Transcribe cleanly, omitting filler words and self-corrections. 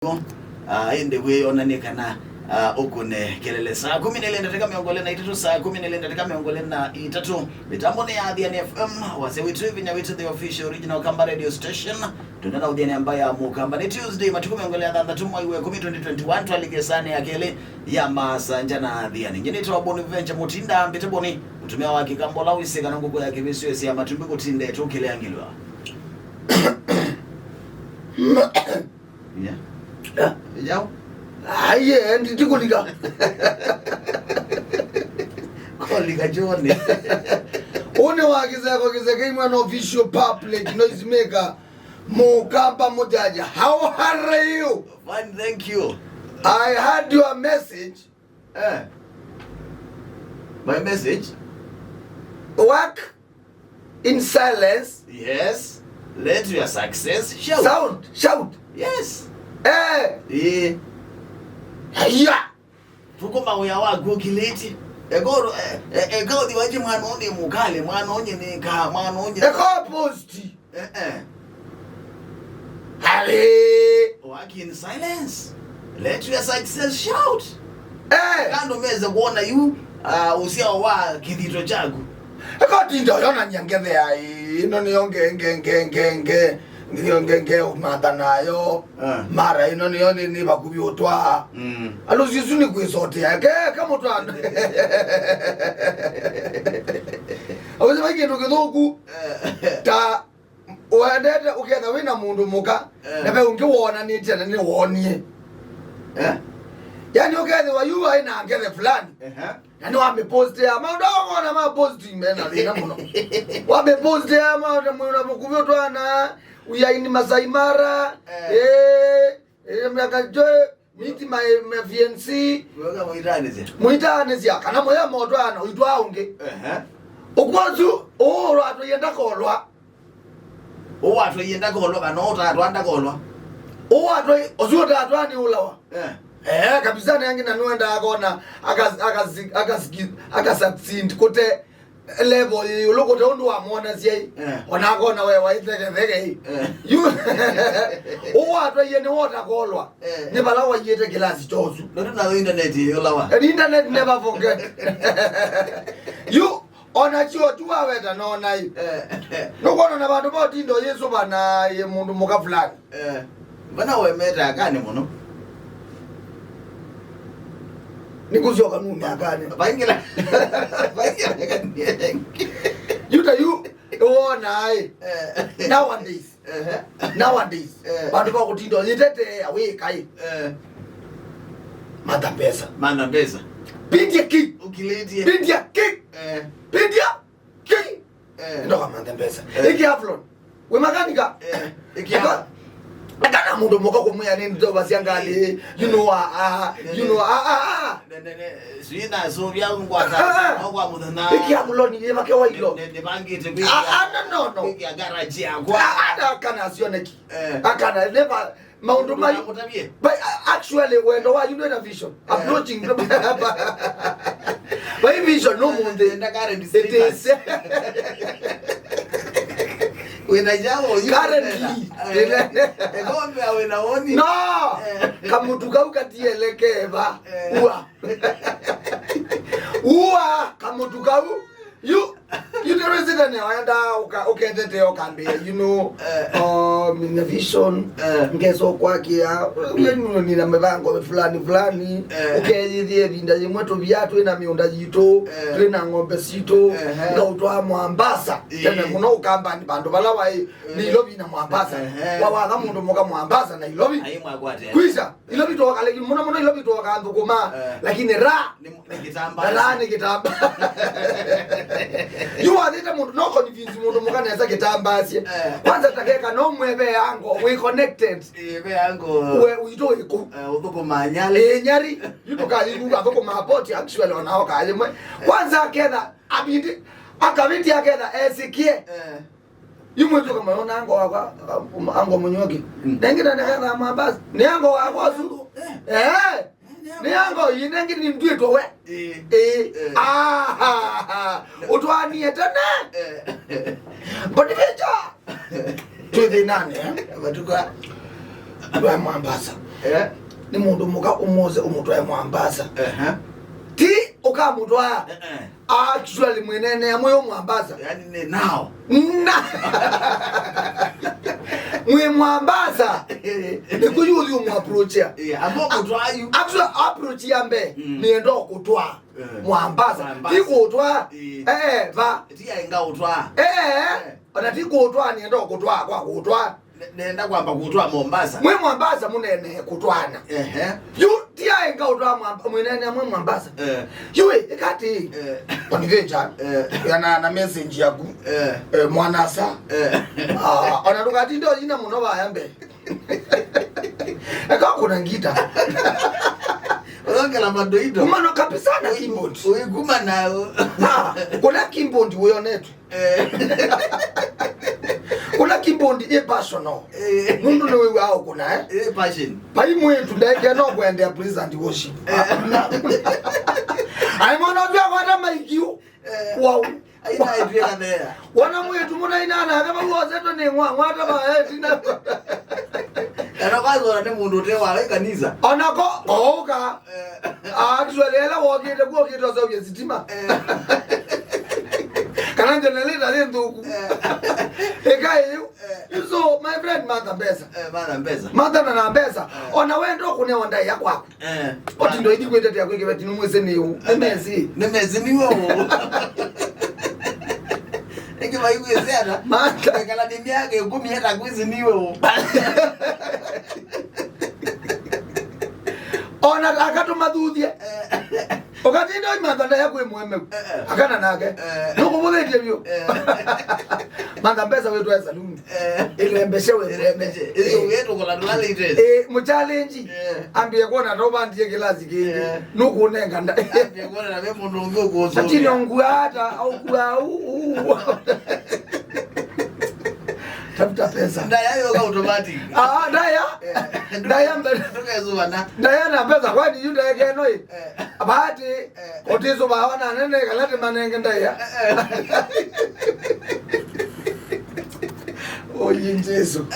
inde we onanekana ukune kelele saa 10 dakika miongole na itatu saa 10 dakika miongole na itatu mitambo ni Adhiani FM wase witu vinya witu the official original Kamba radio station tunana udhiani ambaye Mukamba ni Tuesday matuku miongole ya dhanda tumo iwe 2021 twaligesane ya kele ya masanja na Adhiani njini tuwa boni venture mutinda mbiteboni utumia waki kambola wiseka na ngugu ya kibisuesi ya matumbi kutinde tukile angilwa yeah. Ijao? Aye, ndi kuliga. Kuliga John. One wagiza kwa kizeka imana official public noise maker Mukamba Mujaja. How are you? Fine, thank you. I heard your message. My message? Work in silence. Yes. Let your success shout. Shout. Yes. Yeah. Fukuma uya wagu kiliti. Egoro ego diwaji mwana onye mukale, mwana onye nika, mwana onye. Ego posti. Hale. Work in silence. Let your success shout. Kando meze kuona yu usia wa kidhito chagu. Ego tindo yona nyangeve ya ino niyonge ngenge umata nayo mara ino nione ni bakubi otwa aluzisu ni kwisote yake kama twana abaze bagendo kedoku ta oendete uketha wina mundu muka na be unge wona ni tena ni wonie yani uketha wayu aina ngeve fulani yani wamepost ya maundu ona ma posting mena lina muno wamepost ya maundu mukubi otwana uyaini Masai Mara mnakajoe miti my fiancé muitanezia kana moya modwana uitwa unge ukwazu rwato yenda kolwa wato yenda kolwa banota atwanda kolwa wato ozuta atwani ulawa kabisa nangi nanuenda akona akasucceed kote level yoloko tondo amona sie ona kona we waitheke you wato yene wota kolwa ne bala wa yete glass tozu ndo na internet yolawa internet never forget you ona chio tuwa weta no nai no kona na bantu boti ndo yeso bana ye mundu muka fulani bana we meta akani muno nikuzio kanuni akani baingila yuta you nai nowadays bantu ba kutindo yitete awe kai madambeza pindia ki ukileti pindia ki ndo kama madambeza iki aflon we makanika iki akana mundu moka kumuya nini to basiangali you know sina so bya ngwata okwa mudana iki amuloni ye make wailo ne bangite kwi no iki garage yakwa kana sioneki akana never maundu mai but actually when do you know the vision approaching by vision no munde ndakare ndisitase wena jawo currently ngombe awena woni no kamutuka ukatielekeva uwa kamutuka you the resident waenda uketete okambe you know in the vision ngeso kwakia ni na mebango fulani ukeyithie vinda yimweto viatu ina miunda yito tena ngombe sito na utwa Mombasa tena muno ukamba ni bandu bala wai ni lobi na Mombasa wawaga mundu moka Mombasa na ilobi kwisa ilobi to kale muno ilobi to kandu kuma lakini ni kitamba you are the mundu no convince mundu mukana yasa kitambasi kwanza takeka no mwebe yango we connected ebe yango we uito iko uthoko manyale nyari yuko kali mungu athoko mapoti actually onao kali kwanza aketha abindi akabiti aketha esikie yumwe to kama ona ango munyoki nengina nekana mabasi ni ango akwazu ni yango yinengi ni mdwito we utwani etana bodiveja to the nane batuka ba Mombasa ni mundu muka umuze umutwa Mombasa ti ukamutwa actually mwenene amwe Mombasa yani now mwe Mombasa nikuyuzi approach ya abo kutwa ayu actually approach yambe nienda kutwa Mombasa tikutwa va tia inga utwa ona tikutwa nienda kutwa kwa kutwa nenda kwamba kutwa Mombasa mwe Mombasa munene kutwana you tia inga utwa mwenene mwe Mombasa yue ikati oniveja yana na message yaku mwanasa ona tukati ndo ina muno bayambe eka kuna ngita Ongela madoido. Kumano kabisa na keyboard. Uiguma nao. Kuna keyboard wewe netu. Kuna keyboard personal. Mundu ni wewe au kuna passion. Pai mwetu ndeke no kwenda praise and worship. Ai mwana vya kwa maikiu. Wow. Aina idea there. Wana mwetu muna inana kama uozeto ni ngwata ba tina. Kana kwazo na mundu te wa kanisa. Onako oka. Actually wogete kuokito za uyezitima. Kana generate ndugu. Ekayo. So my friend Mother Mbesa. Mother na Mbesa. Ona wendo kune onda ya kwako. Oti ndo idi kwenda ya kweke bati numweze niu. Nemezi niwo. Eke bayu yezera. Mata kala dini yake 10 hata kwizi niwe. Ona akatuma duthie. Okati ndo imandanda yako emweme. Akana nake. Nuko muthete byo. Manda Mbesa wetu ya saluni. Ile mbeshe mbeshe. Iyo wetu kola dolale ites. Mu challenge. Ambie kona toba ndiye kilazi kindi. Nuko nenga nda. Ambie kona na be mundu ngwe kuzo. Ati ngwata au kwa tafuta pesa. Ndaya yoga automatic. Ndaya tukezuba na. Ndaya na pesa kwani yunda yake noi. Abati otizo bawana nene kalate manenge ndaya. Oyi Yesu.